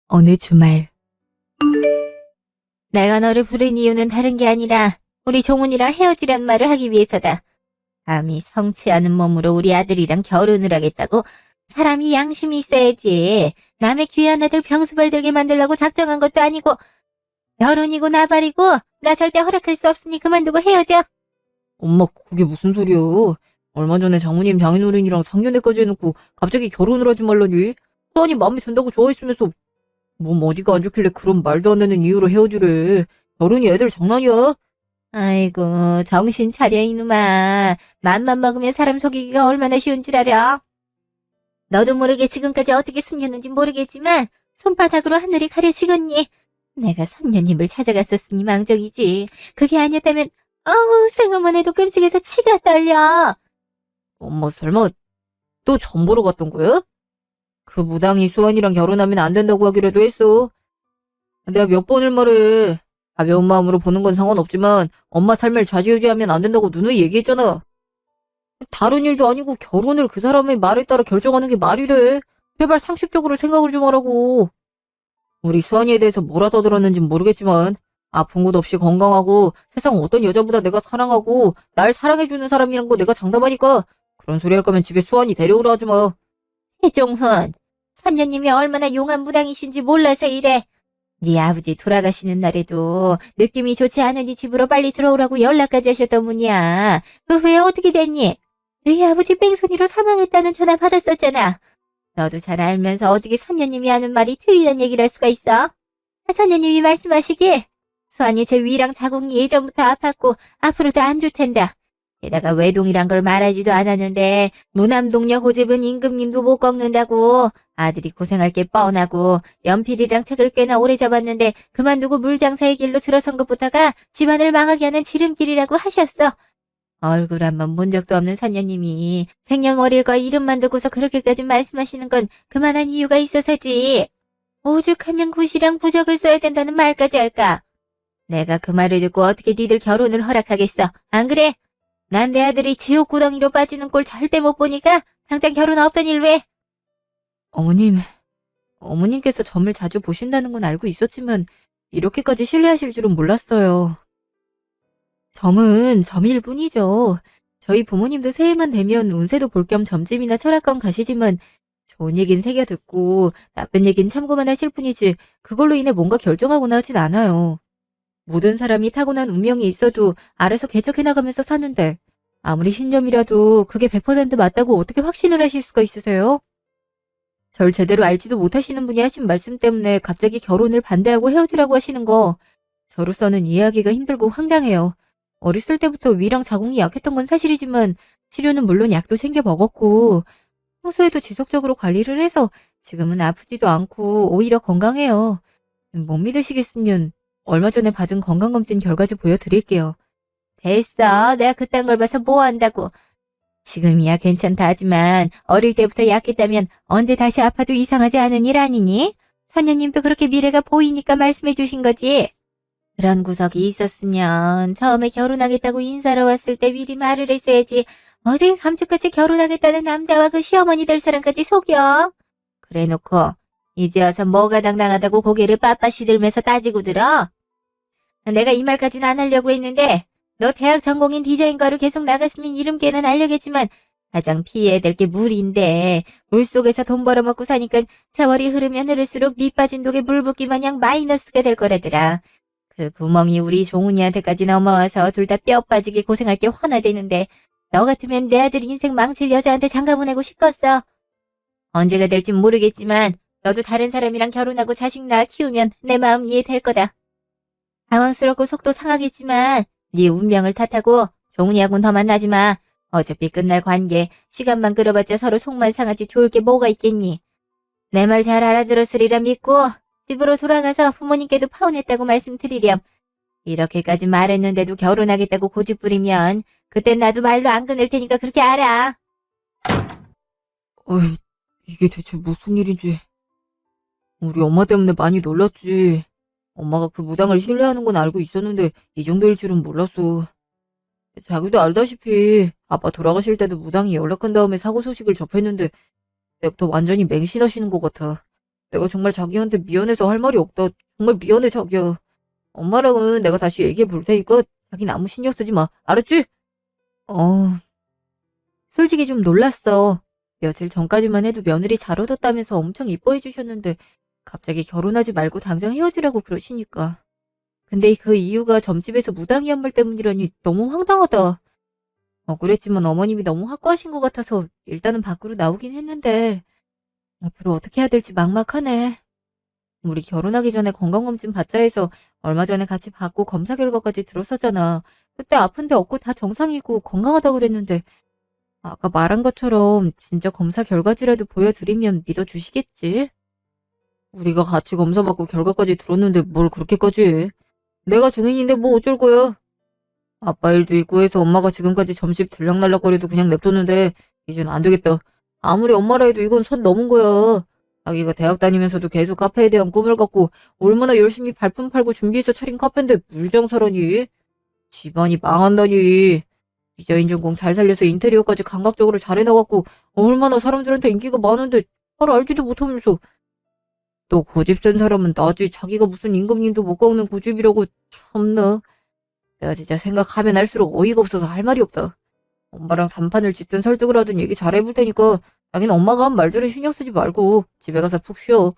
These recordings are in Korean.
어느 주말. 내가 너를 부른 이유는 다른 게 아니라 우리 종훈이랑 헤어지란 말을 하기 위해서다. 감히 성치 않은 몸으로 우리 아들이랑 결혼을 하겠다고? 사람이 양심이 있어야지. 남의 귀한 아들 병수발 들게 만들려고 작정한 것도 아니고. 결혼이고 나발이고 나 절대 허락할 수 없으니 그만두고 헤어져. 엄마, 그게 무슨 소리야? 얼마 전에 장모님 장인어른이랑 상견례까지 해놓고 갑자기 결혼을 하지 말라니? 수환이 마음에 든다고 좋아했으면서 몸 어디가 안 좋길래 그런 말도 안 되는 이유로 헤어지래. 결혼이 애들 장난이야? 아이고 정신 차려 이놈아. 맘만 먹으면 사람 속이기가 얼마나 쉬운 줄 알아? 너도 모르게 지금까지 어떻게 숨겼는지 모르겠지만 손바닥으로 하늘이 가려지겠니? 내가 선녀님을 찾아갔었으니 망정이지. 그게 아니었다면 생각만 해도 끔찍해서 치가 떨려. 엄마, 설마 또 전 보러 갔던 거야? 그 무당이 수환이랑 결혼하면 안 된다고 하기라도 했어. 내가 몇 번을 말해. 가벼운 마음으로 보는 건 상관없지만 엄마 삶을 좌지우지하면 안 된다고 누누이 얘기했잖아. 다른 일도 아니고 결혼을 그 사람의 말에 따라 결정하는 게 말이 돼. 제발 상식적으로 생각을 좀 하라고. 우리 수환이에 대해서 뭐라 떠들었는진 모르겠지만 아픈 곳 없이 건강하고 세상 어떤 여자보다 내가 사랑하고 날 사랑해주는 사람이란 거 내가 장담하니까 그런 소리 할 거면 집에 수환이 데려오라 하지 마. 최종훈, 선녀님이 얼마나 용한 무당이신지 몰라서 이래. 네 아버지 돌아가시는 날에도 느낌이 좋지 않으니 집으로 빨리 들어오라고 연락까지 하셨던 분이야. 그 후에 어떻게 됐니? 네 아버지 뺑소니로 사망했다는 전화 받았었잖아. 너도 잘 알면서 어떻게 선녀님이 하는 말이 틀리다는 얘기를 할 수가 있어? 선녀님이 말씀하시길 수환이 제 위랑 자궁이 예전부터 아팠고 앞으로도 안 좋단다. 게다가 외동이란 걸 말하지도 않았는데 무남동녀 고집은 임금님도 못 꺾는다고. 아들이 고생할 게 뻔하고 연필이랑 책을 꽤나 오래 잡았는데 그만두고 물장사의 길로 들어선 것부터가 집안을 망하게 하는 지름길이라고 하셨어. 얼굴 한번 본 적도 없는 선녀님이 생년월일과 이름만 듣고서 그렇게까지 말씀하시는 건 그만한 이유가 있어서지. 오죽하면 굿이랑 부적을 써야 된다는 말까지 할까? 내가 그 말을 듣고 어떻게 니들 결혼을 허락하겠어? 안 그래? 난 내 아들이 지옥 구덩이로 빠지는 꼴 절대 못 보니까 당장 결혼 없던 일 왜? 어머님께서 점을 자주 보신다는 건 알고 있었지만 이렇게까지 신뢰하실 줄은 몰랐어요. 점은 점일 뿐이죠. 저희 부모님도 새해만 되면 운세도 볼 겸 점집이나 철학관 가시지만 좋은 얘긴 새겨 듣고 나쁜 얘긴 참고만 하실 뿐이지 그걸로 인해 뭔가 결정하거나 하진 않아요. 모든 사람이 타고난 운명이 있어도 알아서 개척해 나가면서 사는데 아무리 신념이라도 그게 100% 맞다고 어떻게 확신을 하실 수가 있으세요? 절 제대로 알지도 못하시는 분이 하신 말씀 때문에 갑자기 결혼을 반대하고 헤어지라고 하시는 거 저로서는 이해하기가 힘들고 황당해요. 어렸을 때부터 위랑 자궁이 약했던 건 사실이지만 치료는 물론 약도 챙겨 먹었고 평소에도 지속적으로 관리를 해서 지금은 아프지도 않고 오히려 건강해요. 못 믿으시겠으면 얼마 전에 받은 건강검진 결과지 보여드릴게요. 됐어. 내가 그딴 걸 봐서 뭐 한다고. 지금이야 괜찮다 하지만 어릴 때부터 약했다면 언제 다시 아파도 이상하지 않은 일 아니니? 선녀님도 그렇게 미래가 보이니까 말씀해 주신 거지. 그런 구석이 있었으면 처음에 결혼하겠다고 인사로 왔을 때 미리 말을 했어야지. 어제 감쪽같이 결혼하겠다는 남자와 그 시어머니 될 사람까지 속여. 그래놓고 이제 와서 뭐가 당당하다고 고개를 빳빳이 들면서 따지고 들어? 내가 이 말까지는 안 하려고 했는데 너 대학 전공인 디자인과로 계속 나갔으면 이름께는 알려겠지만 가장 피해야 될 게 물인데 물속에서 돈 벌어먹고 사니까 세월이 흐르면 흐를수록 밑 빠진 독에 물 붓기 마냥 마이너스가 될 거라더라. 그 구멍이 우리 종훈이한테까지 넘어와서 둘 다 뼈 빠지게 고생할 게 화나대는데 너 같으면 내 아들 인생 망칠 여자한테 장가 보내고 싶겠어. 언제가 될진 모르겠지만 너도 다른 사람이랑 결혼하고 자식 낳아 키우면 내 마음 이해될 거다. 당황스럽고 속도 상하겠지만 네 운명을 탓하고 종훈이하고는 더 만나지 마. 어차피 끝날 관계 시간만 끌어봤자 서로 속만 상하지 좋을 게 뭐가 있겠니. 내 말 잘 알아들었으리라 믿고 집으로 돌아가서 부모님께도 파혼했다고 말씀드리렴. 이렇게까지 말했는데도 결혼하겠다고 고집부리면 그땐 나도 말로 안 끊을 테니까 그렇게 알아. 어이, 이게 대체 무슨 일인지. 우리 엄마 때문에 많이 놀랐지. 엄마가 그 무당을 신뢰하는 건 알고 있었는데 이 정도일 줄은 몰랐어. 자기도 알다시피 아빠 돌아가실 때도 무당이 연락한 다음에 사고 소식을 접했는데 그때부터 완전히 맹신하시는 것 같아. 내가 정말 자기한테 미안해서 할 말이 없다. 정말 미안해, 자기야. 엄마랑은 내가 다시 얘기해 볼 테니까 자기는 아무 신경 쓰지 마. 알았지? 어, 솔직히 좀 놀랐어. 며칠 전까지만 해도 며느리 잘 얻었다면서 엄청 이뻐해 주셨는데 갑자기 결혼하지 말고 당장 헤어지라고 그러시니까. 근데 그 이유가 점집에서 무당이 한 말 때문이라니 너무 황당하다. 억울했지만 어머님이 너무 확고하신 것 같아서 일단은 밖으로 나오긴 했는데 앞으로 어떻게 해야 될지 막막하네. 우리 결혼하기 전에 건강검진 받자 해서 얼마 전에 같이 받고 검사 결과까지 들었었잖아. 그때 아픈데 없고 다 정상이고 건강하다고 그랬는데 아까 말한 것처럼 진짜 검사 결과지라도 보여드리면 믿어주시겠지? 우리가 같이 검사 받고 결과까지 들었는데 뭘 그렇게까지 해? 내가 증인인데 뭐 어쩔 거야? 아빠 일도 있고 해서 엄마가 지금까지 점집 들락날락거려도 그냥 냅뒀는데 이젠 안 되겠다. 아무리 엄마라 해도 이건 선 넘은 거야. 자기가 대학 다니면서도 계속 카페에 대한 꿈을 갖고 얼마나 열심히 발품 팔고 준비해서 차린 카페인데 물장사라니. 집안이 망한다니. 디자인 전공 잘 살려서 인테리어까지 감각적으로 잘 해나갔고 얼마나 사람들한테 인기가 많은데 잘 알지도 못하면서 또 고집 센 사람은 나지 자기가 무슨 임금님도 못 꺾는 고집이라고 참나. 내가 진짜 생각하면 할수록 어이가 없어서 할 말이 없다. 엄마랑 단판을 짓든 설득을 하든 얘기 잘 해볼 테니까 자기는 엄마가 한 말들은 신경 쓰지 말고 집에 가서 푹 쉬어.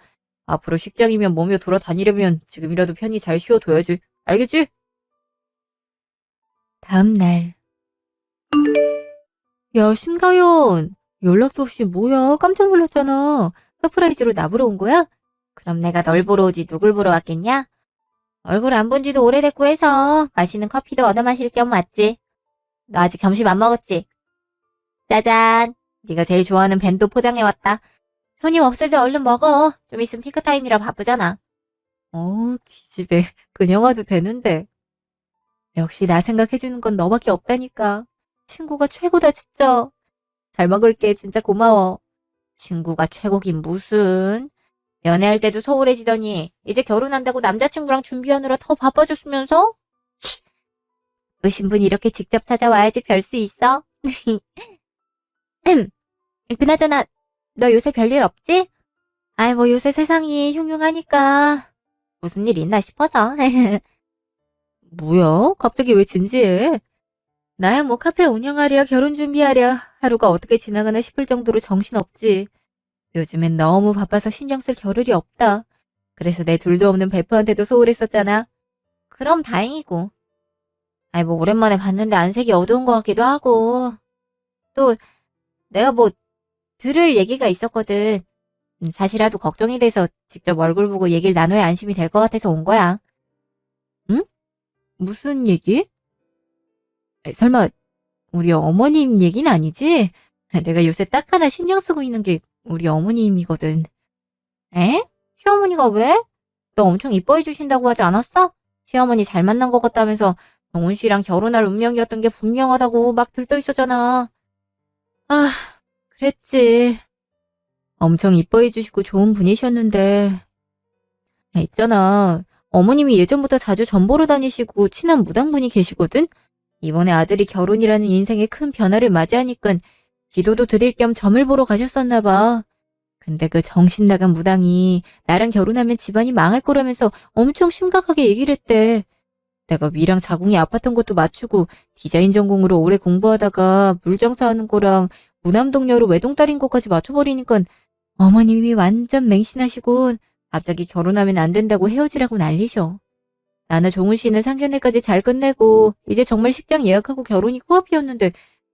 앞으로 식장이면 뭐며 돌아다니려면 지금이라도 편히 잘 쉬어둬야지. 알겠지? 다음 날. 야, 심가연. 연락도 없이 뭐야? 깜짝 놀랐잖아. 서프라이즈로 나보러 온 거야? 그럼 내가 널 보러 오지 누굴 보러 왔겠냐? 얼굴 안 본 지도 오래됐고 해서 맛있는 커피도 얻어 마실 겸 왔지. 너 아직 점심 안 먹었지? 짜잔. 네가 제일 좋아하는 벤또 포장해왔다. 손님 없을 때 얼른 먹어. 좀 있으면 피크타임이라 바쁘잖아. 기집애. 그냥 와도 되는데. 역시 나 생각해주는 건 너밖에 없다니까. 친구가 최고다, 진짜. 잘 먹을게, 진짜 고마워. 친구가 최고긴 무슨. 연애할 때도 소홀해지더니 이제 결혼한다고 남자친구랑 준비하느라 더 바빠졌으면서? 그 신분이 이렇게 직접 찾아와야지 별 수 있어. 그나저나 너 요새 별일 없지? 아이 뭐 요새 세상이 흉흉하니까 무슨 일 있나 싶어서. 뭐야? 갑자기 왜 진지해? 나야 뭐 카페 운영하랴, 결혼 준비하랴, 하루가 어떻게 지나가나 싶을 정도로 정신없지. 요즘엔 너무 바빠서 신경 쓸 겨를이 없다. 그래서 내 둘도 없는 베프한테도 소홀했었잖아. 그럼 다행이고. 아이 뭐 오랜만에 봤는데 안색이 어두운 것 같기도 하고. 또 내가 뭐 들을 얘기가 있었거든. 사실이라도 걱정이 돼서 직접 얼굴 보고 얘기를 나눠야 안심이 될 것 같아서 온 거야. 응? 무슨 얘기? 설마 우리 어머님 얘기는 아니지? 내가 요새 딱 하나 신경 쓰고 있는 게 우리 어머님이거든. 에? 시어머니가 왜? 너 엄청 이뻐해 주신다고 하지 않았어? 시어머니 잘 만난 것 같다면서 정훈 씨랑 결혼할 운명이었던 게 분명하다고 막 들떠 있었잖아. 아, 그랬지. 엄청 이뻐해 주시고 좋은 분이셨는데. 있잖아. 어머님이 예전보다 자주 점 보러 다니시고 친한 무당분이 계시거든? 이번에 아들이 결혼이라는 인생의 큰 변화를 맞이하니까 기도도 드릴 겸 점을 보러 가셨었나 봐. 근데 그 정신 나간 무당이 나랑 결혼하면 집안이 망할 거라면서 엄청 심각하게 얘기를 했대. 내가 위랑 자궁이 아팠던 것도 맞추고 디자인 전공으로 오래 공부하다가 물장사하는 거랑 무남동녀로 외동딸인 것까지 맞춰버리니까 어머님이 완전 맹신하시고 갑자기 결혼하면 안 된다고 헤어지라고 난리셔. 나는 종훈 씨는 상견례까지 잘 끝내고 이제 정말 식장 예약하고 결혼이 코앞이었는데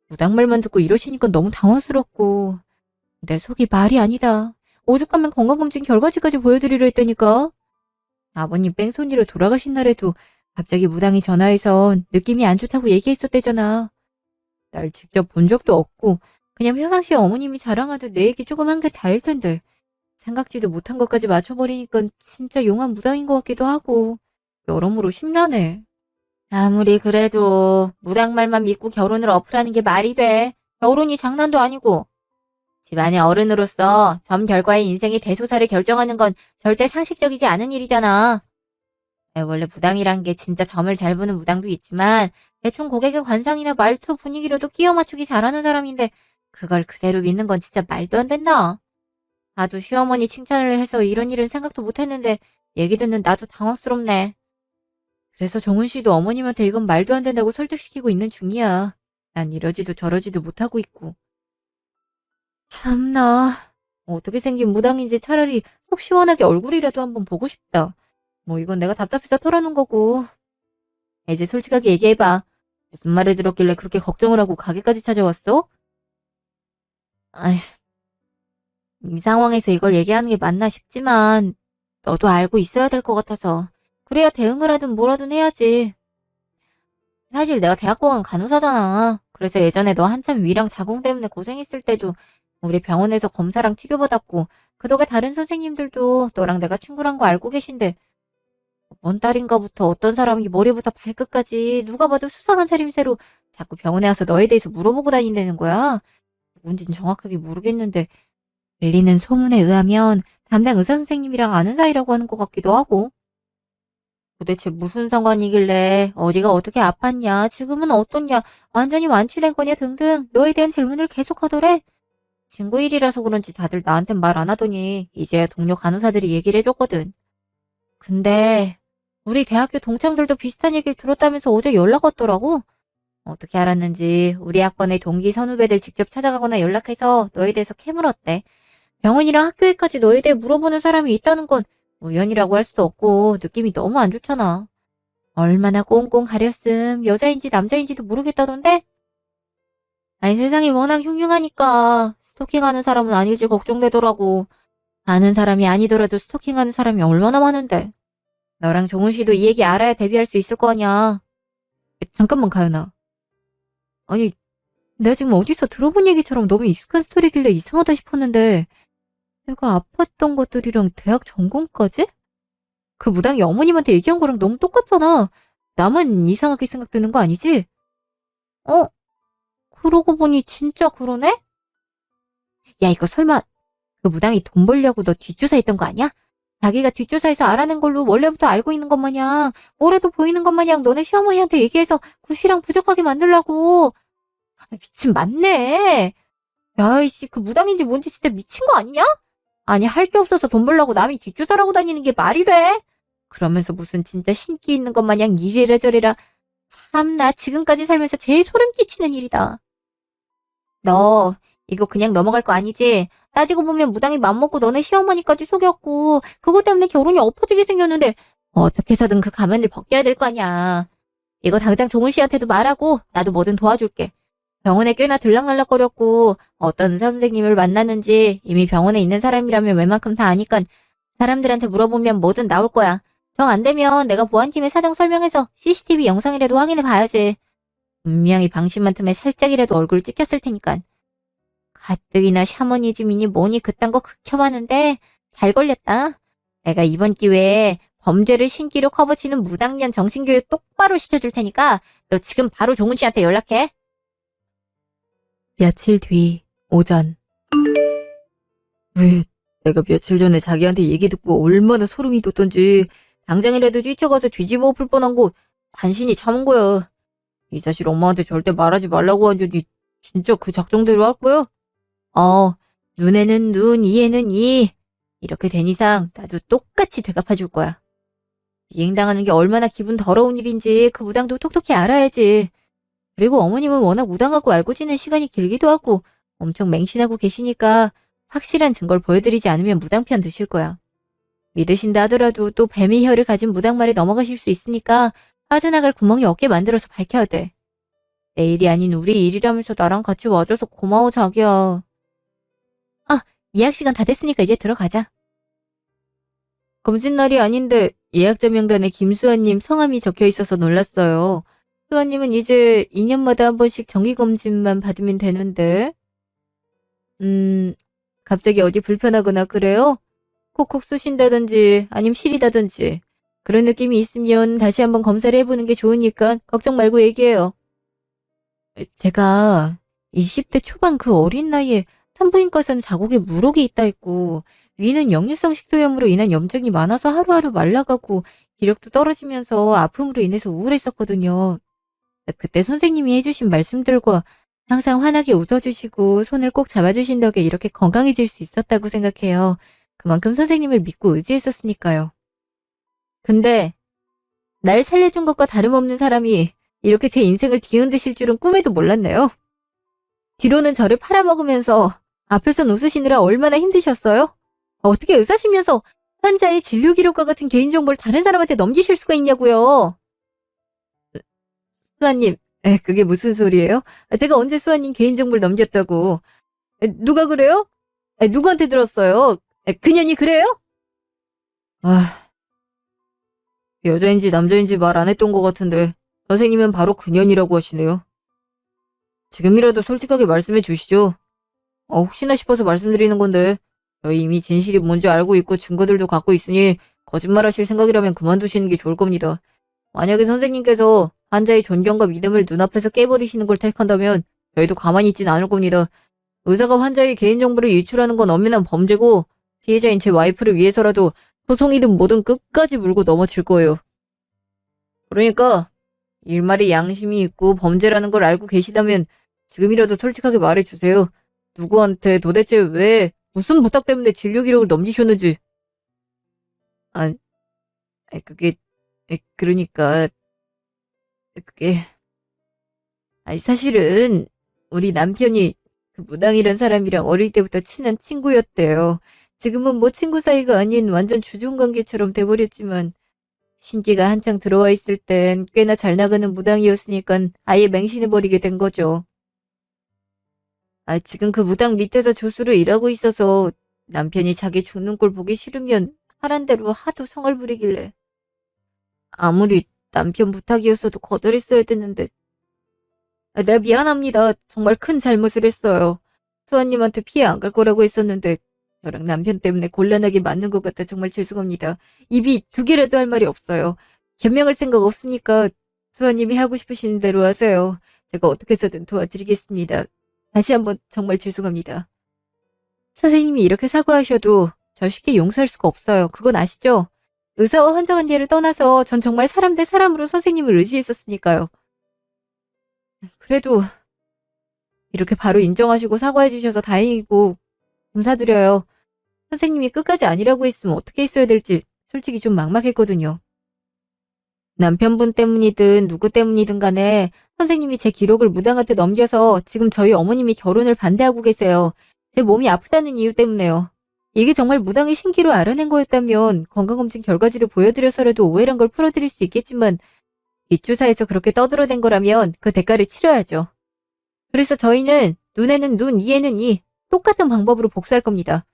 무당말만 듣고 이러시니까 너무 당황스럽고 내 속이 말이 아니다. 오죽하면 건강검진 결과지까지 보여드리려 했다니까. 아버님 뺑소니로 돌아가신 날에도 갑자기 무당이 전화해서 느낌이 안 좋다고 얘기했었대잖아. 날 직접 본 적도 없고 그냥 평상시에 어머님이 자랑하듯 내 얘기 조금 한 게 다일 텐데 생각지도 못한 것까지 맞춰버리니까 진짜 용한 무당인 것 같기도 하고 여러모로 심란해. 아무리 그래도 무당말만 믿고 결혼을 어플하는 게 말이 돼. 결혼이 장난도 아니고. 집안의 어른으로서 점 결과의 인생의 대소사를 결정하는 건 절대 상식적이지 않은 일이잖아. 원래 무당이란 게 진짜 점을 잘 보는 무당도 있지만 대충 고객의 관상이나 말투 분위기로도 끼워 맞추기 잘하는 사람인데 그걸 그대로 믿는 건 진짜 말도 안 된다. 나도 시어머니 칭찬을 해서 이런 일은 생각도 못했는데 얘기 듣는 나도 당황스럽네. 그래서 정훈 씨도 어머님한테 이건 말도 안 된다고 설득시키고 있는 중이야. 난 이러지도 저러지도 못하고 있고. 참나. 어떻게 생긴 무당인지 차라리 속 시원하게 얼굴이라도 한번 보고 싶다. 뭐 이건 내가 답답해서 털어놓은 거고. 이제 솔직하게 얘기해봐. 무슨 말을 들었길래 그렇게 걱정을 하고 가게까지 찾아왔어? 아휴, 이 상황에서 이걸 얘기하는 게 맞나 싶지만 너도 알고 있어야 될 것 같아서. 그래야 대응을 하든 뭐라든 해야지. 사실 내가 대학병원 간호사잖아. 그래서 예전에 너 한참 위랑 자궁 때문에 고생했을 때도 우리 병원에서 검사랑 치료받았고 그 덕에 다른 선생님들도 너랑 내가 친구란 거 알고 계신데 이번 달인가부터 어떤 사람이 머리부터 발끝까지 누가 봐도 수상한 차림새로 자꾸 병원에 와서 너에 대해서 물어보고 다닌다는 거야. 누군진 정확하게 모르겠는데 들리는 소문에 의하면 담당 의사 선생님이랑 아는 사이라고 하는 것 같기도 하고. 도대체 무슨 상관이길래 어디가 어떻게 아팠냐, 지금은 어떻냐, 완전히 완치된 거냐 등등 너에 대한 질문을 계속하더래. 친구 일이라서 그런지 다들 나한텐 말 안 하더니 이제야 동료 간호사들이 얘기를 해줬거든. 근데 우리 대학교 동창들도 비슷한 얘기를 들었다면서 어제 연락 왔더라고. 어떻게 알았는지 우리 학번의 동기 선후배들 직접 찾아가거나 연락해서 너에 대해서 캐물었대. 병원이랑 학교에까지 너에 대해 물어보는 사람이 있다는 건 우연이라고 할 수도 없고 느낌이 너무 안 좋잖아. 얼마나 꽁꽁 가렸음 여자인지 남자인지도 모르겠다던데? 아니 세상이 워낙 흉흉하니까 스토킹하는 사람은 아닐지 걱정되더라고. 아는 사람이 아니더라도 스토킹하는 사람이 얼마나 많은데. 너랑 종훈 씨도 이 얘기 알아야 대비할 수 있을 거 아니야. 잠깐만, 가연아. 아니, 내가 지금 어디서 들어본 얘기처럼 너무 익숙한 스토리길래 이상하다 싶었는데 내가 아팠던 것들이랑 대학 전공까지? 그 무당이 어머님한테 얘기한 거랑 너무 똑같잖아. 나만 이상하게 생각되는 거 아니지? 어? 그러고 보니 진짜 그러네? 야 이거 설마 그 무당이 돈 벌려고 너 뒷조사했던 거 아니야? 자기가 뒷조사해서 알아낸 걸로 원래부터 알고 있는 것 마냥 뭐라도 보이는 것 마냥 너네 시어머니한테 얘기해서 구씨랑 부족하게 만들라고. 아, 미친 맞네. 야이씨 그 무당인지 뭔지 진짜 미친 거 아니냐? 아니 할 게 없어서 돈 벌려고 남이 뒷조사라고 다니는 게 말이 돼? 그러면서 무슨 진짜 신기 있는 것 마냥 이래라 저래라. 참나 지금까지 살면서 제일 소름 끼치는 일이다. 너 이거 그냥 넘어갈 거 아니지? 따지고 보면 무당이 맘먹고 너네 시어머니까지 속였고 그것 때문에 결혼이 엎어지게 생겼는데 어떻게 해서든 그 가면을 벗겨야 될 거 아니야. 이거 당장 종훈 씨한테도 말하고 나도 뭐든 도와줄게. 병원에 꽤나 들락날락거렸고 어떤 의사 선생님을 만났는지 이미 병원에 있는 사람이라면 웬만큼 다 아니까 사람들한테 물어보면 뭐든 나올 거야. 정 안 되면 내가 보안팀에 사정 설명해서 CCTV 영상이라도 확인해 봐야지. 분명히 방심한 틈에 살짝이라도 얼굴 찍혔을 테니까. 가뜩이나 샤머니즘이니 뭐니 그딴 거 극혐하는데 잘 걸렸다. 내가 이번 기회에 범죄를 신기로 커버치는 무당년 정신교육 똑바로 시켜줄 테니까 너 지금 바로 종훈 씨한테 연락해. 며칠 뒤 오전. 왜 내가 며칠 전에 자기한테 얘기 듣고 얼마나 소름이 돋던지 당장이라도 뛰쳐가서 뒤집어 엎을 뻔한 거 간신히 참은 거야. 이 사실 엄마한테 절대 말하지 말라고 하더니 진짜 그 작정대로 할 거야? 눈에는 눈, 이에는 이. 이렇게 된 이상 나도 똑같이 되갚아줄 거야. 비행당하는 게 얼마나 기분 더러운 일인지 그 무당도 톡톡히 알아야지. 그리고 어머님은 워낙 무당하고 알고 지낸 시간이 길기도 하고 엄청 맹신하고 계시니까 확실한 증거를 보여드리지 않으면 무당 편 드실 거야. 믿으신다 하더라도 또 뱀의 혀를 가진 무당 말에 넘어가실 수 있으니까 빠져나갈 구멍이 없게 만들어서 밝혀야 돼. 내 일이 아닌 우리 일이라면서 나랑 같이 와줘서 고마워 자기야. 예약 시간 다 됐으니까 이제 들어가자. 검진 날이 아닌데 예약자 명단에 김수아님 성함이 적혀 있어서 놀랐어요. 수아님은 이제 2년마다 한 번씩 정기검진만 받으면 되는데. 갑자기 어디 불편하거나 그래요? 콕콕 쑤신다든지 아님 시리다든지 그런 느낌이 있으면 다시 한번 검사를 해보는 게 좋으니까 걱정 말고 얘기해요. 제가 20대 초반 그 어린 나이에 산부인과에서는 자궁에 물혹이 있다 했고 위는 역류성 식도염으로 인한 염증이 많아서 하루하루 말라가고 기력도 떨어지면서 아픔으로 인해서 우울했었거든요. 그때 선생님이 해주신 말씀들과 항상 환하게 웃어주시고 손을 꼭 잡아주신 덕에 이렇게 건강해질 수 있었다고 생각해요. 그만큼 선생님을 믿고 의지했었으니까요. 근데 날 살려준 것과 다름없는 사람이 이렇게 제 인생을 뒤흔드실 줄은 꿈에도 몰랐네요. 뒤로는 저를 팔아먹으면서 앞에선 웃으시느라 얼마나 힘드셨어요? 어떻게 의사시면서 환자의 진료 기록과 같은 개인정보를 다른 사람한테 넘기실 수가 있냐고요. 수아님, 그게 무슨 소리예요? 제가 언제 수아님 개인정보를 넘겼다고. 누가 그래요? 누구한테 들었어요? 그년이 그래요? 아, 여자인지 남자인지 말 안 했던 것 같은데 선생님은 바로 그년이라고 하시네요. 지금이라도 솔직하게 말씀해 주시죠. 혹시나 싶어서 말씀드리는 건데 저희 이미 진실이 뭔지 알고 있고 증거들도 갖고 있으니 거짓말하실 생각이라면 그만두시는 게 좋을 겁니다. 만약에 선생님께서 환자의 존경과 믿음을 눈앞에서 깨버리시는 걸 택한다면 저희도 가만히 있진 않을 겁니다. 의사가 환자의 개인정보를 유출하는 건 엄연한 범죄고 피해자인 제 와이프를 위해서라도 소송이든 뭐든 끝까지 물고 넘어질 거예요. 그러니까 일말의 양심이 있고 범죄라는 걸 알고 계시다면 지금이라도 솔직하게 말해주세요. 누구한테 도대체 왜 무슨 부탁 때문에 진료 기록을 넘기셨는지. 아, 그게 그러니까 그게 사실은 우리 남편이 그 무당이란 사람이랑 어릴 때부터 친한 친구였대요. 지금은 뭐 친구 사이가 아닌 완전 주종관계처럼 돼버렸지만 신기가 한창 들어와 있을 땐 꽤나 잘 나가는 무당이었으니까 아예 맹신해버리게 된 거죠. 지금 그 무당 밑에서 조수로 일하고 있어서 남편이 자기 죽는 꼴 보기 싫으면 하란 대로 하도 성을 부리길래 아무리 남편 부탁이었어도 거절했어야 됐는데 네, 미안합니다. 정말 큰 잘못을 했어요. 수아님한테 피해 안 갈 거라고 했었는데 저랑 남편 때문에 곤란하게 맞는 것 같아 정말 죄송합니다. 입이 두 개라도 할 말이 없어요. 변명할 생각 없으니까 수아님이 하고 싶으신 대로 하세요. 제가 어떻게 해서든 도와드리겠습니다. 다시 한번 정말 죄송합니다. 선생님이 이렇게 사과하셔도 저 쉽게 용서할 수가 없어요. 그건 아시죠? 의사와 환자 관계를 떠나서 전 정말 사람 대 사람으로 선생님을 의지했었으니까요. 그래도 이렇게 바로 인정하시고 사과해 주셔서 다행이고 감사드려요. 선생님이 끝까지 아니라고 했으면 어떻게 했어야 될지 솔직히 좀 막막했거든요. 남편분 때문이든 누구 때문이든 간에 선생님이 제 기록을 무당한테 넘겨서 지금 저희 어머님이 결혼을 반대하고 계세요. 제 몸이 아프다는 이유 때문에요. 이게 정말 무당의 신기로 알아낸 거였다면 건강검진 결과지를 보여드려서라도 오해란 걸 풀어드릴 수 있겠지만 뒷주사에서 그렇게 떠들어댄 거라면 그 대가를 치러야죠. 그래서 저희는 눈에는 눈, 이에는 이 똑같은 방법으로 복수할 겁니다.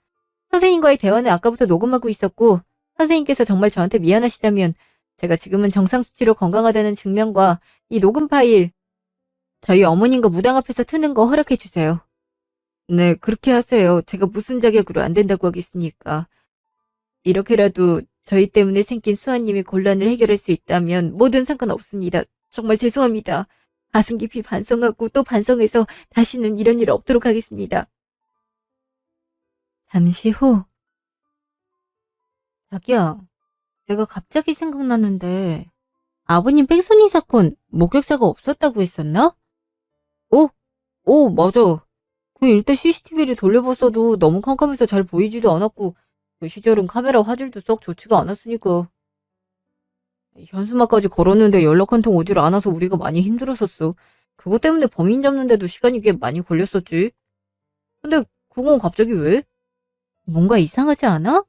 선생님과의 대화는 아까부터 녹음하고 있었고 선생님께서 정말 저한테 미안하시다면 제가 지금은 정상 수치로 건강하다는 증명과 이 녹음 파일 저희 어머님과 무당 앞에서 트는 거 허락해 주세요. 네, 그렇게 하세요. 제가 무슨 자격으로 안 된다고 하겠습니까? 이렇게라도 저희 때문에 생긴 수아님의 곤란을 해결할 수 있다면 뭐든 상관없습니다. 정말 죄송합니다. 가슴 깊이 반성하고 또 반성해서 다시는 이런 일 없도록 하겠습니다. 잠시 후. 자기야, 내가 갑자기 생각났는데 아버님 뺑소니 사건 목격자가 없었다고 했었나? 맞아. 그 일대 CCTV를 돌려봤어도 너무 깜깜해서 잘 보이지도 않았고 그 시절은 카메라 화질도 썩 좋지가 않았으니까. 현수막까지 걸었는데 연락 한 통 오질 않아서 우리가 많이 힘들었었어. 그것 때문에 범인 잡는데도 시간이 꽤 많이 걸렸었지. 근데 그건 갑자기 왜? 뭔가 이상하지 않아?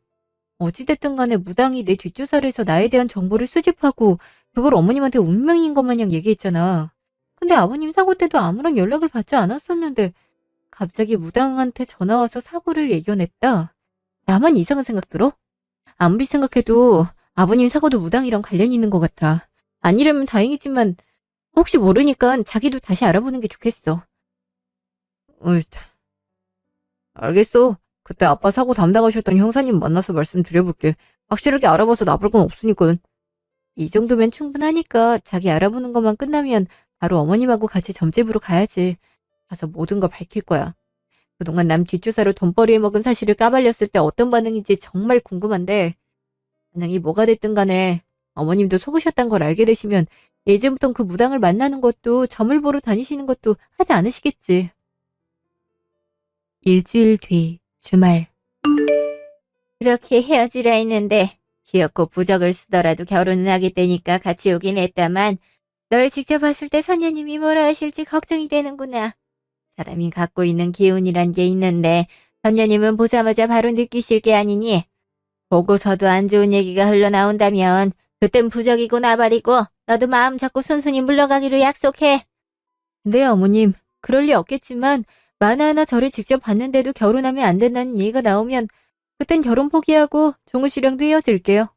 어찌됐든 간에 무당이 내 뒷조사를 해서 나에 대한 정보를 수집하고 그걸 어머님한테 운명인 것 마냥 얘기했잖아. 근데 아버님 사고 때도 아무런 연락을 받지 않았었는데 갑자기 무당한테 전화와서 사고를 예견했다. 나만 이상한 생각 들어? 아무리 생각해도 아버님 사고도 무당이랑 관련이 있는 것 같아. 아니라면 다행이지만 혹시 모르니까 자기도 다시 알아보는 게 좋겠어. 어이, 알겠어. 그때 아빠 사고 담당하셨던 형사님 만나서 말씀드려볼게. 확실하게 알아봐서 나쁠 건 없으니까. 이 정도면 충분하니까 자기 알아보는 것만 끝나면 바로 어머님하고 같이 점집으로 가야지. 가서 모든 걸 밝힐 거야. 그동안 남 뒷주사로 돈벌이에 먹은 사실을 까발렸을 때 어떤 반응인지 정말 궁금한데 만약에 뭐가 됐든 간에 어머님도 속으셨단 걸 알게 되시면 예전부터 그 무당을 만나는 것도 점을 보러 다니시는 것도 하지 않으시겠지. 일주일 뒤 주말. 그렇게 헤어지려 했는데 귀엽고 부적을 쓰더라도 결혼은 하겠다니까 같이 오긴 했다만 널 직접 봤을 때 선녀님이 뭐라 하실지 걱정이 되는구나. 사람이 갖고 있는 기운이란 게 있는데 선녀님은 보자마자 바로 느끼실 게 아니니 보고서도 안 좋은 얘기가 흘러나온다면 그땐 부적이고 나발이고 너도 마음 잡고 순순히 물러가기로 약속해. 네, 어머님. 그럴 리 없겠지만 만화나 저를 직접 봤는데도 결혼하면 안 된다는 얘기가 나오면 그땐 결혼 포기하고 종우 씨랑도 헤어질게요.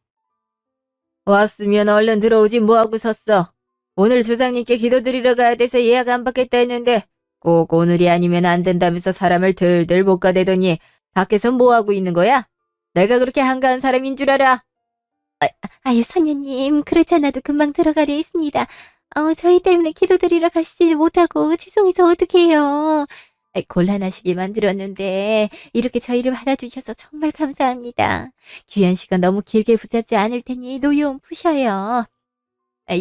왔으면 얼른 들어오지 뭐하고 섰어. 오늘 조상님께 기도드리러 가야 돼서 예약 안 받겠다 했는데 꼭 오늘이 아니면 안 된다면서 사람을 들들 볶아대더니 밖에서 뭐하고 있는 거야? 내가 그렇게 한가한 사람인 줄 알아? 아유, 선녀님, 그렇지 않아도 금방 들어가려 했습니다. 저희 때문에 기도드리러 가시지 못하고 죄송해서 어떡해요. 곤란하시게 만들었는데 이렇게 저희를 받아주셔서 정말 감사합니다. 귀한 시간 너무 길게 붙잡지 않을 테니 노여움 푸셔요.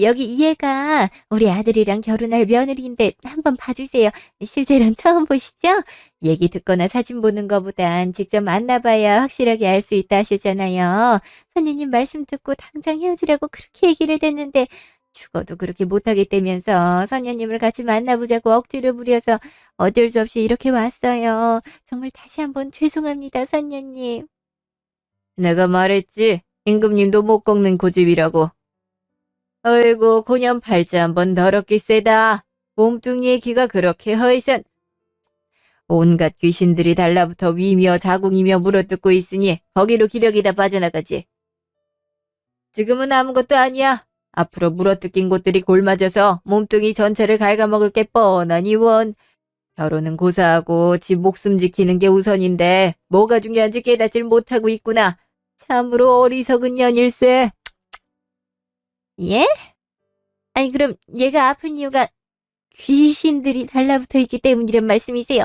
여기 이 애가 우리 아들이랑 결혼할 며느리인데 한번 봐주세요. 실제로는 처음 보시죠? 얘기 듣거나 사진 보는 거보단 직접 만나봐야 확실하게 알 수 있다 하셨잖아요. 선녀님 말씀 듣고 당장 헤어지라고 그렇게 얘기를 했는데 죽어도 그렇게 못하겠다면서 선녀님을 같이 만나보자고 억지를 부려서 어쩔 수 없이 이렇게 왔어요. 정말 다시 한번 죄송합니다, 선녀님. 내가 말했지. 임금님도 못 꺾는 고집이라고. 아이고, 고년 팔자 한번 더럽게 세다. 몸뚱이의 기가 그렇게 허이선. 온갖 귀신들이 달라붙어 위며 자궁이며 물어뜯고 있으니 거기로 기력이 다 빠져나가지. 지금은 아무것도 아니야. 앞으로 물어뜯긴 곳들이 골맞아서 몸뚱이 전체를 갉아먹을 게 뻔하니 원. 결혼은 고사하고 집 목숨 지키는 게 우선인데 뭐가 중요한지 깨닫질 못하고 있구나. 참으로 어리석은 년일세. 예? 아니, 그럼 얘가 아픈 이유가 귀신들이 달라붙어 있기 때문이란 말씀이세요?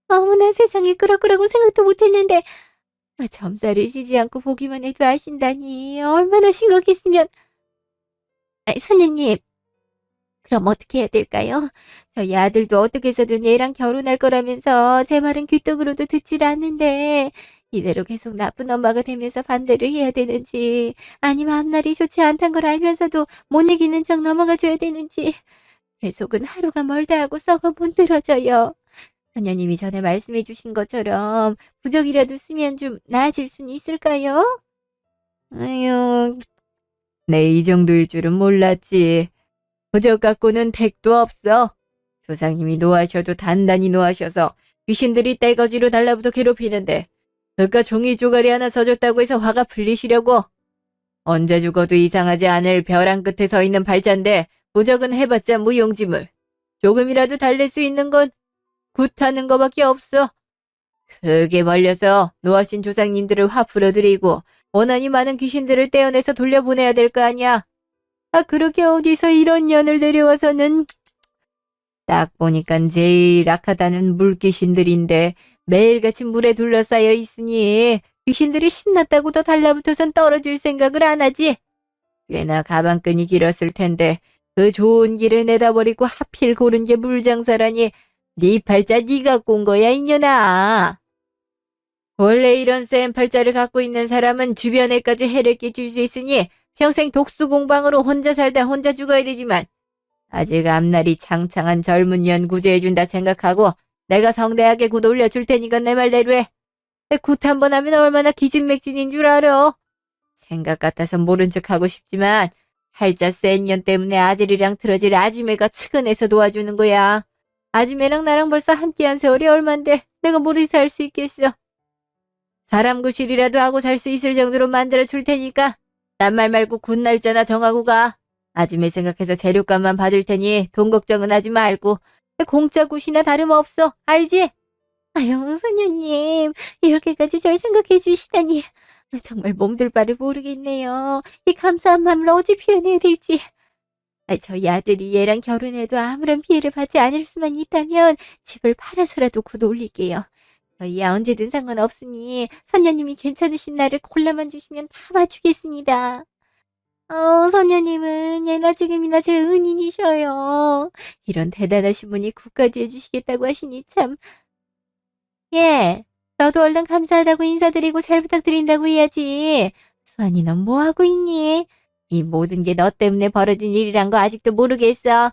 어머나 세상에, 그럴 거라고 생각도 못했는데 점살을 쉬지 않고 보기만 해도 아신다니 얼마나 심각했으면. 선생님, 그럼 어떻게 해야 될까요? 저희 아들도 어떻게 해서든 얘랑 결혼할 거라면서 제 말은 귀떡으로도 듣질 않는데 이대로 계속 나쁜 엄마가 되면서 반대를 해야 되는지 아니면 앞날이 좋지 않단 걸 알면서도 못 이기는 척 넘어가 줘야 되는지 제 속은 하루가 멀다 하고 썩어 문드러져요. 선녀님이 전에 말씀해 주신 것처럼 부적이라도 쓰면 좀 나아질 수는 있을까요? 아유, 내 이 정도일 줄은 몰랐지. 부적 갖고는 택도 없어. 조상님이 노하셔도 단단히 노하셔서 귀신들이 떼거지로 달라붙어 괴롭히는데 그깟 종이 쪼가리 하나 써줬다고 해서 화가 풀리시려고. 언제 죽어도 이상하지 않을 벼랑 끝에 서 있는 발자인데 부적은 해봤자 무용지물. 조금이라도 달랠 수 있는 건 굿하는 거밖에 없어. 크게 벌려서 노하신 조상님들을 화 풀어드리고 원한이 많은 귀신들을 떼어내서 돌려보내야 될 거 아니야. 아, 그렇게 어디서 이런 년을 데려와서는. 딱 보니깐 제일 악하다는 물귀신들인데 매일같이 물에 둘러싸여 있으니 귀신들이 신났다고 더 달라붙어선 떨어질 생각을 안 하지. 꽤나 가방끈이 길었을 텐데 그 좋은 길을 내다버리고 하필 고른 게 물장사라니. 네 팔자 네가 갖고 온 거야, 이년아. 원래 이런 센 팔자를 갖고 있는 사람은 주변에까지 해를 끼칠 수 있으니 평생 독수 공방으로 혼자 살다 혼자 죽어야 되지만 아직 앞날이 창창한 젊은 년 구제해준다 생각하고 내가 성대하게 굿 올려줄 테니까 내 말대로 해. 굿 한 번 하면 얼마나 기진맥진인 줄 알아. 생각 같아서 모른 척하고 싶지만 팔자 센 년 때문에 아들이랑 틀어질 아지매가 측은해서 도와주는 거야. 아지매랑 나랑 벌써 함께한 세월이 얼만데 내가 모르게 살 수 있겠어. 사람 구실이라도 하고 살 수 있을 정도로 만들어줄 테니까 딴 말 말고 굿 날짜나 정하고 가. 아지매 생각해서 재료값만 받을 테니 돈 걱정은 하지 말고. 공짜 굿이나 다름없어. 알지? 아유, 선녀님, 이렇게까지 절 생각해 주시다니 정말 몸둘 바를 모르겠네요. 이 감사한 마음을 어찌 표현해야 될지. 저희 아들이 얘랑 결혼해도 아무런 피해를 받지 않을 수만 있다면 집을 팔아서라도 굿 올릴게요. 저희야 언제든 상관없으니 선녀님이 괜찮으신 날을 골라만 주시면 다 맞추겠습니다. 선녀님은 예나 지금이나 제 은인이셔요. 이런 대단하신 분이 국까지 해주시겠다고 하시니 참. 예, 너도 얼른 감사하다고 인사드리고 잘 부탁드린다고 해야지. 수환이 넌 뭐하고 있니? 이 모든 게 너 때문에 벌어진 일이란 거 아직도 모르겠어.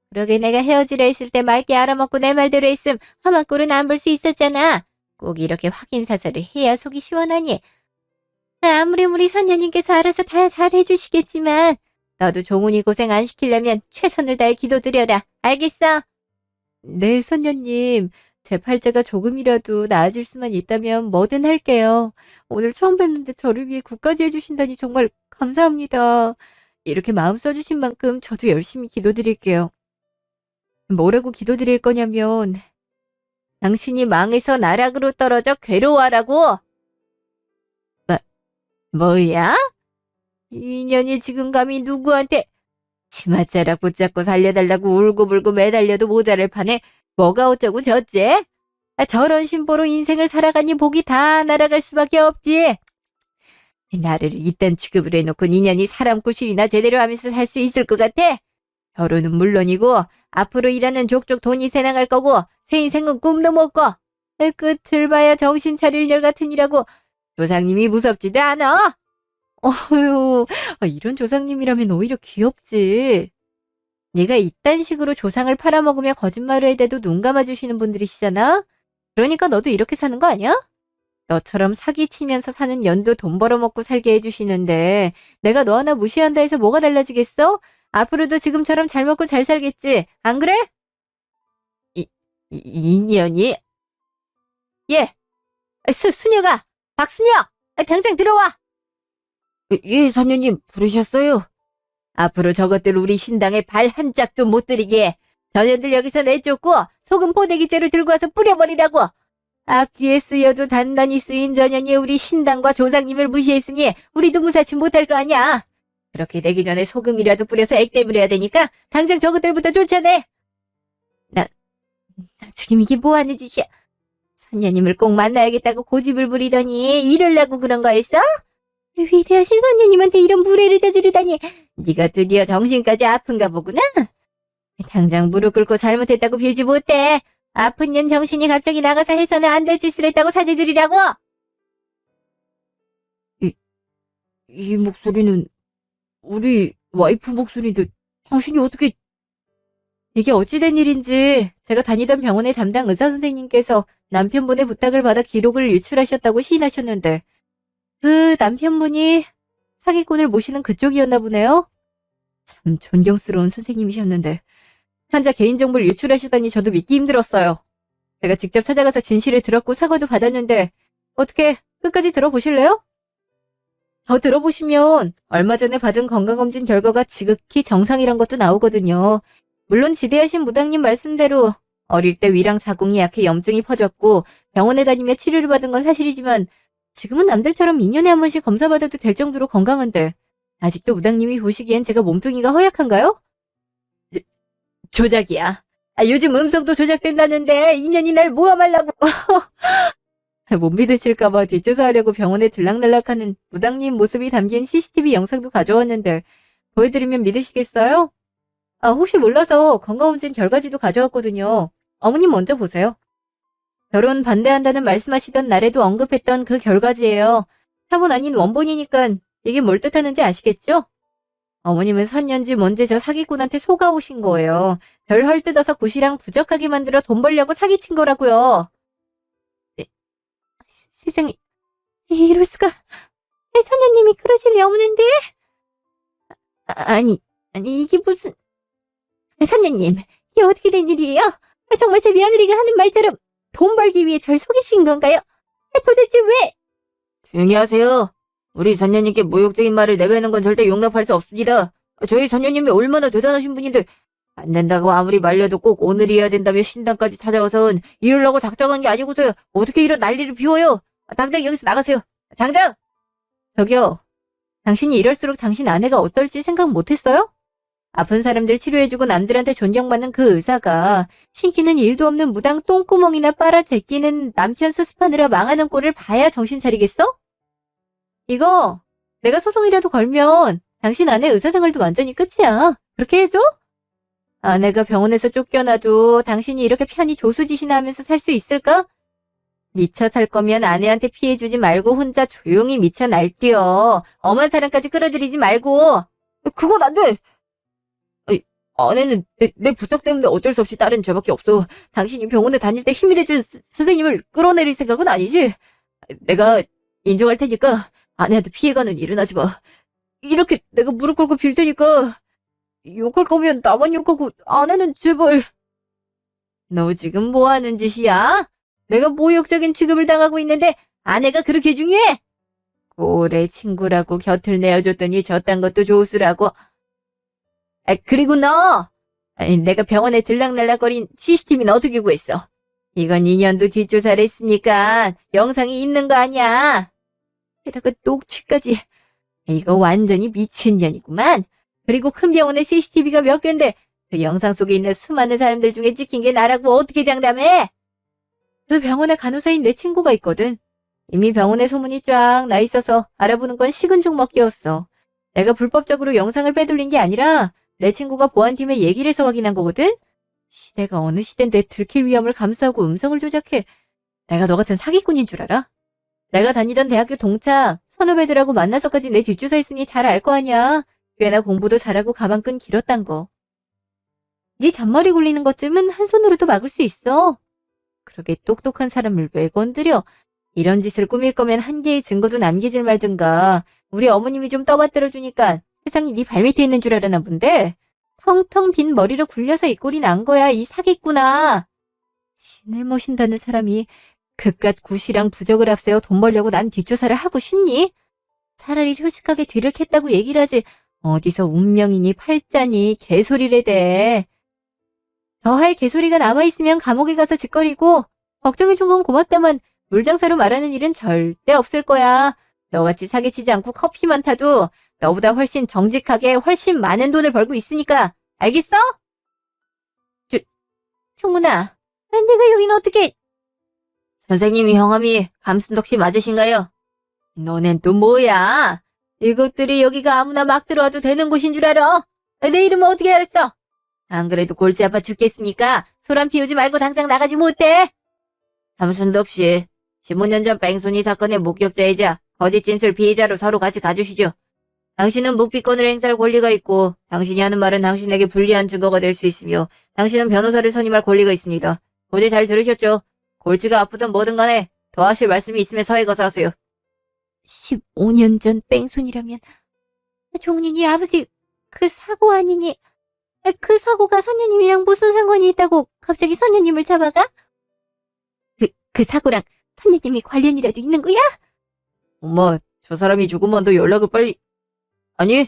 그러게 내가 헤어지려 했을 때 맑게 알아먹고 내 말대로 했음 험한 꼴은 안 볼 수 있었잖아. 꼭 이렇게 확인 사살을 해야 속이 시원하니. 아무리 우리 선녀님께서 알아서 다 잘해주시겠지만 너도 종훈이 고생 안 시키려면 최선을 다해 기도드려라. 알겠어? 네, 선녀님. 제 팔자가 조금이라도 나아질 수만 있다면 뭐든 할게요. 오늘 처음 뵙는데 저를 위해 국까지 해주신다니 정말 감사합니다. 이렇게 마음 써주신 만큼 저도 열심히 기도드릴게요. 뭐라고 기도드릴 거냐면, 당신이 망해서 나락으로 떨어져 괴로워하라고. 뭐야? 이 년이 지금 감히 누구한테 치맛자락 붙잡고 살려달라고 울고불고 매달려도 모자랄 판에 뭐가 어쩌고 저째? 저런 심보로 인생을 살아가니 복이 다 날아갈 수밖에 없지. 나를 이딴 취급을 해놓고 인연이 사람 구실이나 제대로 하면서 살 수 있을 것 같아? 결혼은 물론이고 앞으로 일하는 족족 돈이 새나갈 거고 새 인생은 꿈도 못 꿔. 끝을 봐야 정신 차릴 열 같은 이라고 조상님이 무섭지도 않아? 어휴, 이런 조상님이라면 오히려 귀엽지. 네가 이딴 식으로 조상을 팔아먹으며 거짓말을 해대도 눈 감아주시는 분들이시잖아? 그러니까 너도 이렇게 사는 거 아니야? 너처럼 사기치면서 사는 년도 돈 벌어먹고 살게 해주시는데 내가 너 하나 무시한다 해서 뭐가 달라지겠어? 앞으로도 지금처럼 잘 먹고 잘 살겠지. 안 그래? 인연이? 예, 수녀가, 박수녀, 당장 들어와. 예, 선녀님 부르셨어요? 앞으로 저것들 우리 신당에 발 한 짝도 못 들이게 전현들 여기서 내쫓고 소금 포대기째로 들고 와서 뿌려버리라고. 악귀에 쓰여도 단단히 쓰인 전현이 우리 신당과 조상님을 무시했으니 우리도 무사치 못할 거 아니야. 그렇게 되기 전에 소금이라도 뿌려서 액땜을 해야 되니까 당장 저것들부터 쫓아내. 나 지금 이게 뭐하는 짓이야? 선녀님을 꼭 만나야겠다고 고집을 부리더니 이러려고 그런 거였어? 위대하신 선녀님한테 이런 무례를 저지르다니. 네가 드디어 정신까지 아픈가 보구나. 당장 무릎 꿇고 잘못했다고 빌지 못해. 아픈 년 정신이 갑자기 나가서 해서는 안 될 짓을 했다고 사죄드리라고. 이 목소리는 우리 와이프 목소리인데 당신이 어떻게... 이게 어찌된 일인지 제가 다니던 병원의 담당 의사 선생님께서 남편분의 부탁을 받아 기록을 유출하셨다고 시인하셨는데 그 남편분이 사기꾼을 모시는 그쪽이었나 보네요. 참 존경스러운 선생님이셨는데 환자 개인정보를 유출하시다니 저도 믿기 힘들었어요. 제가 직접 찾아가서 진실을 들었고 사과도 받았는데 어떻게 끝까지 들어보실래요? 더 들어보시면 얼마 전에 받은 건강검진 결과가 지극히 정상이란 것도 나오거든요. 물론 지대하신 무당님 말씀대로 어릴 때 위랑 자궁이 약해 염증이 퍼졌고 병원에 다니며 치료를 받은 건 사실이지만 지금은 남들처럼 2년에 한 번씩 검사받아도 될 정도로 건강한데 아직도 무당님이 보시기엔 제가 몸뚱이가 허약한가요? 조작이야. 요즘 음성도 조작된다는데 인연이 날 모함하려고. 못 믿으실까봐 뒷조사하려고 병원에 들락날락하는 무당님 모습이 담긴 CCTV 영상도 가져왔는데 보여드리면 믿으시겠어요? 혹시 몰라서 건강검진 결과지도 가져왔거든요. 어머님 먼저 보세요. 결혼 반대한다는 말씀하시던 날에도 언급했던 그 결과지예요. 사본 아닌 원본이니까 이게 뭘 뜻하는지 아시겠죠? 어머님은 선년지 뭔지 저 사기꾼한테 속아오신 거예요. 별 헐뜯어서 굿이랑 부적하게 만들어 돈 벌려고 사기친 거라고요. 세상에, 이럴 수가. 선녀님이 그러실 리 없는데? 아니, 이게 무슨... 선녀님, 이게 어떻게 된 일이에요? 정말 제 며느리가 하는 말처럼 돈 벌기 위해 절 속이신 건가요? 도대체 왜? 조용히 하세요. 우리 선녀님께 모욕적인 말을 내뱉는 건 절대 용납할 수 없습니다. 저희 선녀님이 얼마나 대단하신 분인데 안 된다고 아무리 말려도 꼭 오늘이어야 된다며 신당까지 찾아와선 이러려고 작정한 게 아니고서 어떻게 이런 난리를 피워요? 당장 여기서 나가세요. 당장! 저기요. 당신이 이럴수록 당신 아내가 어떨지 생각 못했어요? 아픈 사람들 치료해주고 남들한테 존경받는 그 의사가 신기는 일도 없는 무당 똥구멍이나 빨아 제끼는 남편 수습하느라 망하는 꼴을 봐야 정신 차리겠어? 이거 내가 소송이라도 걸면 당신 아내 의사생활도 완전히 끝이야. 그렇게 해줘? 아내가 병원에서 쫓겨나도 당신이 이렇게 편히 조수짓이나 하면서 살 수 있을까? 미쳐 살 거면 아내한테 피해주지 말고 혼자 조용히 미쳐 날뛰어. 엄한 사람까지 끌어들이지 말고. 그건 안 돼. 아내는 내 부탁 때문에 어쩔 수 없이 따른 죄밖에 없어. 당신이 병원에 다닐 때 힘이 돼준 선생님을 끌어내릴 생각은 아니지. 내가 인정할 테니까 아내한테 피해가는 일은 하지 마. 이렇게 내가 무릎 꿇고 빌 테니까 욕할 거면 나만 욕하고 아내는 제발. 너 지금 뭐 하는 짓이야? 내가 모욕적인 취급을 당하고 있는데 아내가 그렇게 중요해? 고래 친구라고 곁을 내어줬더니 저딴 것도 조수라고. 그리고 너! 내가 병원에 들락날락거린 CCTV는 어떻게 구했어? 이건 2년도 뒷조사를 했으니까 영상이 있는 거 아니야? 게다가 녹취까지. 이거 완전히 미친년이구만. 그리고 큰 병원에 CCTV가 몇 개인데 그 영상 속에 있는 수많은 사람들 중에 찍힌 게 나라고 어떻게 장담해? 그 병원에 간호사인 내 친구가 있거든. 이미 병원에 소문이 쫙 나 있어서 알아보는 건 식은 죽 먹기였어. 내가 불법적으로 영상을 빼돌린 게 아니라 내 친구가 보안팀에 얘기를 해서 확인한 거거든? 시대가 어느 시대인데 들킬 위험을 감수하고 음성을 조작해. 내가 너 같은 사기꾼인 줄 알아? 내가 다니던 대학교 동창, 선후배들하고 만나서까지 내 뒷조사 했으니 잘 알 거 아니야. 꽤나 공부도 잘하고 가방끈 길었단 거. 네 잔머리 굴리는 것쯤은 한 손으로도 막을 수 있어. 그러게 똑똑한 사람을 왜 건드려? 이런 짓을 꾸밀 거면 한 개의 증거도 남기질 말든가. 우리 어머님이 좀 떠받들어 주니까 세상이 네 발밑에 있는 줄 알았나 본데. 텅텅 빈 머리로 굴려서 이 꼴이 난 거야, 이 사기꾼아. 신을 모신다는 사람이 그깟 굿이랑 부적을 앞세워 돈 벌려고 난 뒷조사를 하고 싶니? 차라리 솔직하게 뒤를 캤다고 얘기를 하지. 어디서 운명이니 팔자니 개소리를 대. 더 할 개소리가 남아있으면 감옥에 가서 짓거리고 걱정해준 건 고맙다만 물장사로 말하는 일은 절대 없을 거야. 너같이 사기치지 않고 커피만 타도 너보다 훨씬 정직하게 훨씬 많은 돈을 벌고 있으니까. 알겠어? 총훈아, 내가 여긴 어떻게... 선생님이 형함이 감순덕씨 맞으신가요? 너넨 또 뭐야? 이것들이 여기가 아무나 막 들어와도 되는 곳인 줄 알아? 내 이름은 어떻게 알았어? 안 그래도 골치 아파 죽겠으니까 소란 피우지 말고 당장 나가지 못해. 감순덕씨, 15년 전 뺑소니 사건의 목격자이자 거짓 진술 피의자로 서로 같이 가주시죠. 당신은 묵비권을 행사할 권리가 있고 당신이 하는 말은 당신에게 불리한 증거가 될 수 있으며 당신은 변호사를 선임할 권리가 있습니다. 고지 잘 들으셨죠? 골치가 아프든 뭐든 간에 더 하실 말씀이 있으면 서해 가서 하세요. 15년 전 뺑소니라면 종린이 아버지 그 사고 아니니? 그 사고가 선녀님이랑 무슨 상관이 있다고 갑자기 선녀님을 잡아가? 그 사고랑 선녀님이 관련이라도 있는 거야? 엄마, 저 사람이 조금만 더 연락을 빨리... 아니,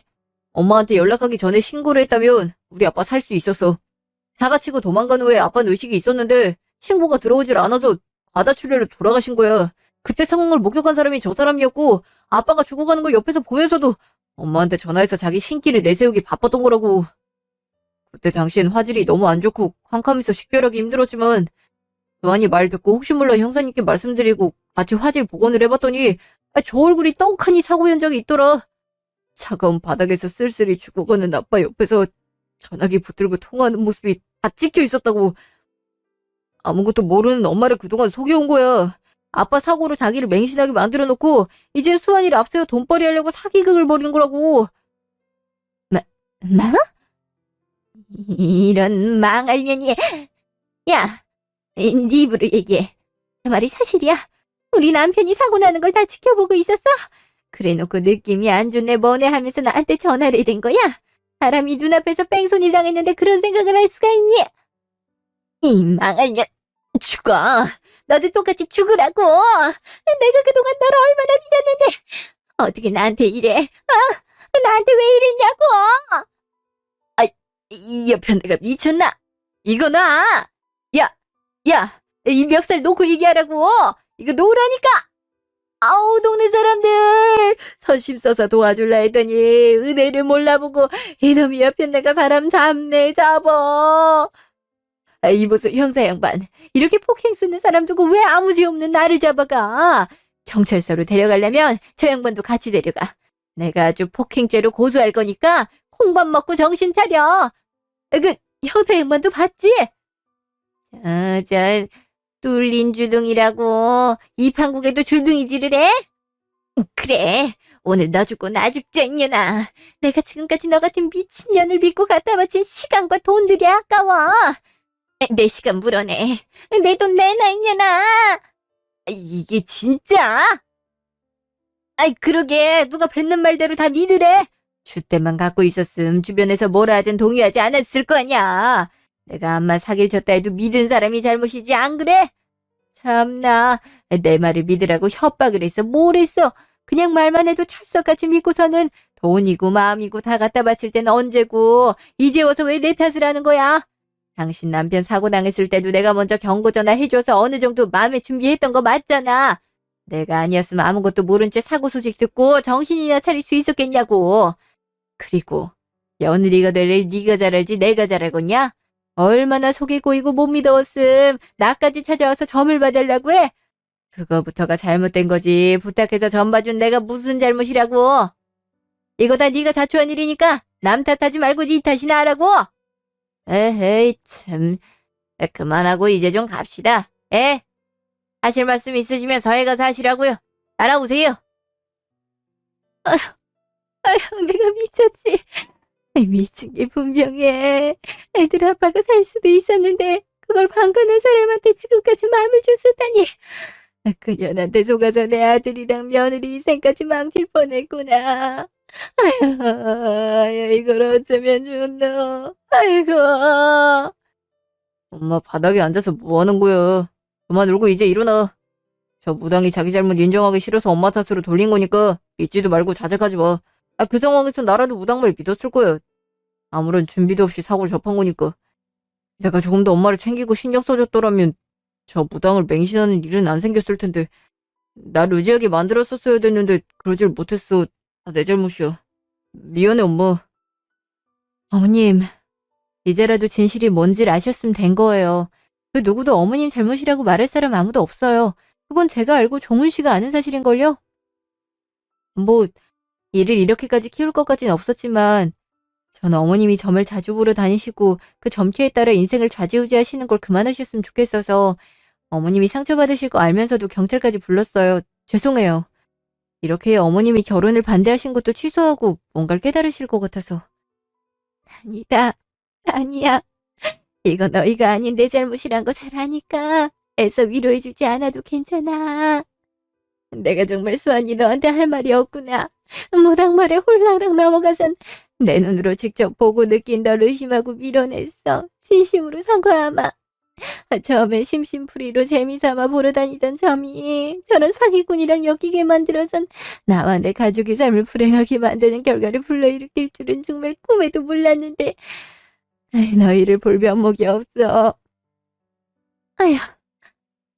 엄마한테 연락하기 전에 신고를 했다면 우리 아빠 살 수 있었어. 사가치고 도망간 후에 아빠는 의식이 있었는데 신고가 들어오질 않아서 과다출혈로 돌아가신 거야. 그때 상황을 목격한 사람이 저 사람이었고 아빠가 죽어가는 걸 옆에서 보면서도 엄마한테 전화해서 자기 신기를 내세우기 바빴던 거라고. 그때 당시엔 화질이 너무 안 좋고 캄캄해서 식별하기 힘들었지만 도안이 말 듣고 혹시 몰라 형사님께 말씀드리고 같이 화질 복원을 해봤더니 저 얼굴이 떡하니 사고 현장에 있더라. 차가운 바닥에서 쓸쓸히 죽어가는 아빠 옆에서 전화기 붙들고 통화하는 모습이 다 찍혀 있었다고. 아무것도 모르는 엄마를 그동안 속여온 거야. 아빠 사고로 자기를 맹신하게 만들어놓고 이젠 수환이를 앞세워 돈벌이 하려고 사기극을 벌이는 거라고. 뭐? 이런 망할 년이. 야, 네 입으로 얘기해. 그 말이 사실이야. 우리 남편이 사고 나는 걸 다 지켜보고 있었어. 그래놓고 느낌이 안 좋네 뭐네 하면서 나한테 전화를 해댄 거야. 사람이 눈앞에서 뺑소니 당했는데 그런 생각을 할 수가 있니? 이 망할 년. 죽어. 너도 똑같이 죽으라고. 내가 그동안 너를 얼마나 믿었는데 어떻게 나한테 이래? 나한테 왜 이랬냐고. 이 옆에 내가 미쳤나? 이거 놔. 야, 이 멱살 놓고 얘기하라고. 이거 놓으라니까. 아우, 동네 사람들 선심 써서 도와줄라 했더니 은혜를 몰라보고 이놈이 옆에 내가 사람 잡어. 이보소 형사 양반, 이렇게 폭행 쓰는 사람 두고 왜 아무 죄 없는 나를 잡아가? 경찰서로 데려가려면 저 양반도 같이 데려가. 내가 아주 폭행죄로 고소할 거니까 콩밥 먹고 정신 차려. 그 형사 양반도 봤지? 저 뚫린 주둥이라고 이 판국에도 주둥이질을 해? 그래. 오늘 너 죽고 나 죽자 이년아. 내가 지금까지 너 같은 미친년을 믿고 갖다 바친 시간과 돈들이 아까워. 내 시간 물어내. 내 돈 내놔 이년아. 이게 진짜? 아이 그러게 누가 뱉는 말대로 다 믿으래? 줏대만 갖고 있었음 주변에서 뭐라 하든 동의하지 않았을 거 아니야. 내가 암만 사기를 쳤다 해도 믿은 사람이 잘못이지 안 그래? 참나 내 말을 믿으라고 협박을 했어 뭘 했어? 그냥 말만 해도 찰석같이 믿고서는 돈이고 마음이고 다 갖다 바칠 땐 언제고 이제 와서 왜 내 탓을 하는 거야? 당신 남편 사고 당했을 때도 내가 먼저 경고 전화 해줘서 어느 정도 마음에 준비했던 거 맞잖아. 내가 아니었으면 아무것도 모른 채 사고 소식 듣고 정신이나 차릴 수 있었겠냐고. 그리고 며느리가 될 일 네가 잘 알지 내가 잘 알겠냐? 얼마나 속이 고이고 못 믿어왔음. 나까지 찾아와서 점을 봐달라고 해? 그거부터가 잘못된 거지. 부탁해서 점 봐준 내가 무슨 잘못이라고. 이거 다 네가 자초한 일이니까 남 탓하지 말고 네 탓이나 하라고. 에헤이 참. 그만하고 이제 좀 갑시다. 하실 말씀 있으시면 서해 가서 하시라고요. 따라오세요. 아휴, 내가 미쳤지. 미친 게 분명해. 애들 아빠가 살 수도 있었는데 그걸 방관한 사람한테 지금까지 마음을 줬었다니. 그년한테 속아서 내 아들이랑 며느리 인생까지 망칠 뻔했구나. 아휴, 이걸 어쩌면 좋노. 아이고. 엄마 바닥에 앉아서 뭐 하는 거야. 그만 울고 이제 일어나. 저 무당이 자기 잘못 인정하기 싫어서 엄마 탓으로 돌린 거니까 믿지도 말고 자작하지 마. 그 상황에서 나라도 무당말 믿었을 거야. 아무런 준비도 없이 사고를 접한 거니까. 내가 조금 더 엄마를 챙기고 신경 써줬더라면 저 무당을 맹신하는 일은 안 생겼을 텐데. 날 의지하게 만들었었어야 됐는데 그러질 못했어. 다 내 잘못이야. 미안해 엄마. 어머님, 이제라도 진실이 뭔지를 아셨으면 된 거예요. 그 누구도 어머님 잘못이라고 말할 사람 아무도 없어요. 그건 제가 알고 종훈 씨가 아는 사실인걸요? 뭐 일을 이렇게까지 키울 것까진 없었지만 전 어머님이 점을 자주 보러 다니시고 그 점괘에 따라 인생을 좌지우지하시는 걸 그만하셨으면 좋겠어서 어머님이 상처받으실 거 알면서도 경찰까지 불렀어요. 죄송해요. 이렇게 어머님이 결혼을 반대하신 것도 취소하고 뭔가를 깨달으실 것 같아서. 아니다. 아니야. 이거 너희가 아닌 내 잘못이란 거 잘 아니까 애써 위로해주지 않아도 괜찮아. 내가 정말 수환이 너한테 할 말이 없구나. 무당 말에 홀라당 넘어가선 내 눈으로 직접 보고 느낀 널 의심하고 밀어냈어. 진심으로 사과하마. 처음에 심심풀이로 재미삼아 보러 다니던 점이 저런 사기꾼이랑 엮이게 만들어선 나와 내 가족의 삶을 불행하게 만드는 결과를 불러일으킬 줄은 정말 꿈에도 몰랐는데 너희를 볼 면목이 없어. 아휴,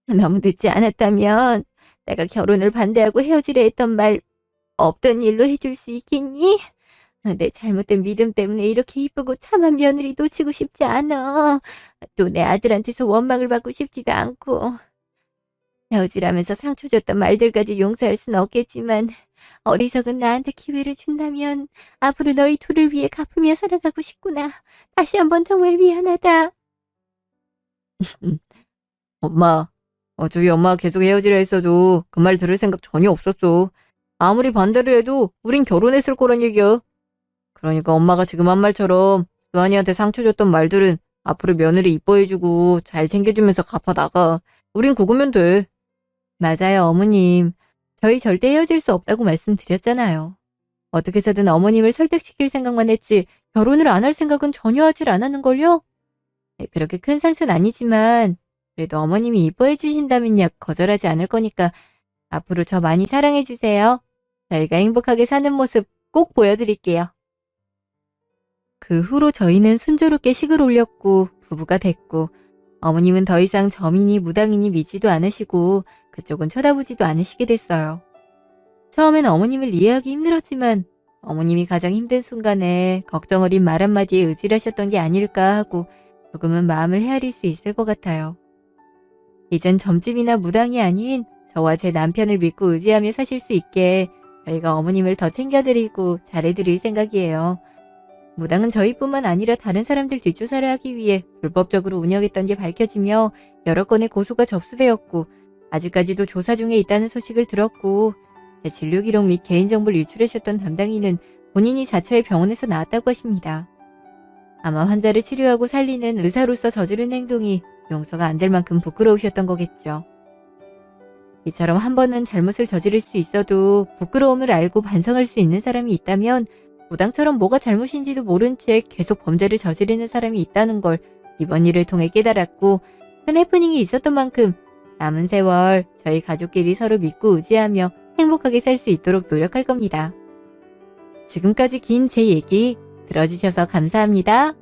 너무 늦지 않았다면 내가 결혼을 반대하고 헤어지려 했던 말 없던 일로 해줄 수 있겠니? 내 잘못된 믿음 때문에 이렇게 이쁘고 참한 며느리 놓치고 싶지 않아. 또 내 아들한테서 원망을 받고 싶지도 않고. 헤어지라면서 상처 줬던 말들까지 용서할 순 없겠지만 어리석은 나한테 기회를 준다면 앞으로 너희 둘을 위해 갚으며 살아가고 싶구나. 다시 한번 정말 미안하다. 엄마, 저희 엄마가 계속 헤어지려 했어도 그 말 들을 생각 전혀 없었어. 아무리 반대를 해도 우린 결혼했을 거란 얘기야. 그러니까 엄마가 지금 한 말처럼 수환이한테 상처 줬던 말들은 앞으로 며느리 이뻐해주고 잘 챙겨주면서 갚아나가. 우린 구으면 돼. 맞아요, 어머님. 저희 절대 헤어질 수 없다고 말씀드렸잖아요. 어떻게 해서든 어머님을 설득시킬 생각만 했지 결혼을 안 할 생각은 전혀 하질 않았는걸요? 그렇게 큰 상처는 아니지만 그래도 어머님이 이뻐해 주신다면야 거절하지 않을 거니까 앞으로 저 많이 사랑해 주세요. 저희가 행복하게 사는 모습 꼭 보여드릴게요. 그 후로 저희는 순조롭게 식을 올렸고 부부가 됐고 어머님은 더 이상 점이니 무당이니 믿지도 않으시고 그쪽은 쳐다보지도 않으시게 됐어요. 처음엔 어머님을 이해하기 힘들었지만 어머님이 가장 힘든 순간에 걱정 어린 말 한마디에 의지하셨던 게 아닐까 하고 조금은 마음을 헤아릴 수 있을 것 같아요. 이젠 점집이나 무당이 아닌 저와 제 남편을 믿고 의지하며 사실 수 있게 저희가 어머님을 더 챙겨드리고 잘해드릴 생각이에요. 무당은 저희뿐만 아니라 다른 사람들 뒷조사를 하기 위해 불법적으로 운영했던 게 밝혀지며 여러 건의 고소가 접수되었고 아직까지도 조사 중에 있다는 소식을 들었고 제 진료 기록 및 개인정보를 유출하셨던 담당인은 본인이 자처해 병원에서 나왔다고 하십니다. 아마 환자를 치료하고 살리는 의사로서 저지른 행동이 용서가 안 될 만큼 부끄러우셨던 거겠죠. 이처럼 한 번은 잘못을 저지를 수 있어도 부끄러움을 알고 반성할 수 있는 사람이 있다면 무당처럼 뭐가 잘못인지도 모른 채 계속 범죄를 저지르는 사람이 있다는 걸 이번 일을 통해 깨달았고 큰 해프닝이 있었던 만큼 남은 세월 저희 가족끼리 서로 믿고 의지하며 행복하게 살 수 있도록 노력할 겁니다. 지금까지 긴 제 얘기 들어주셔서 감사합니다.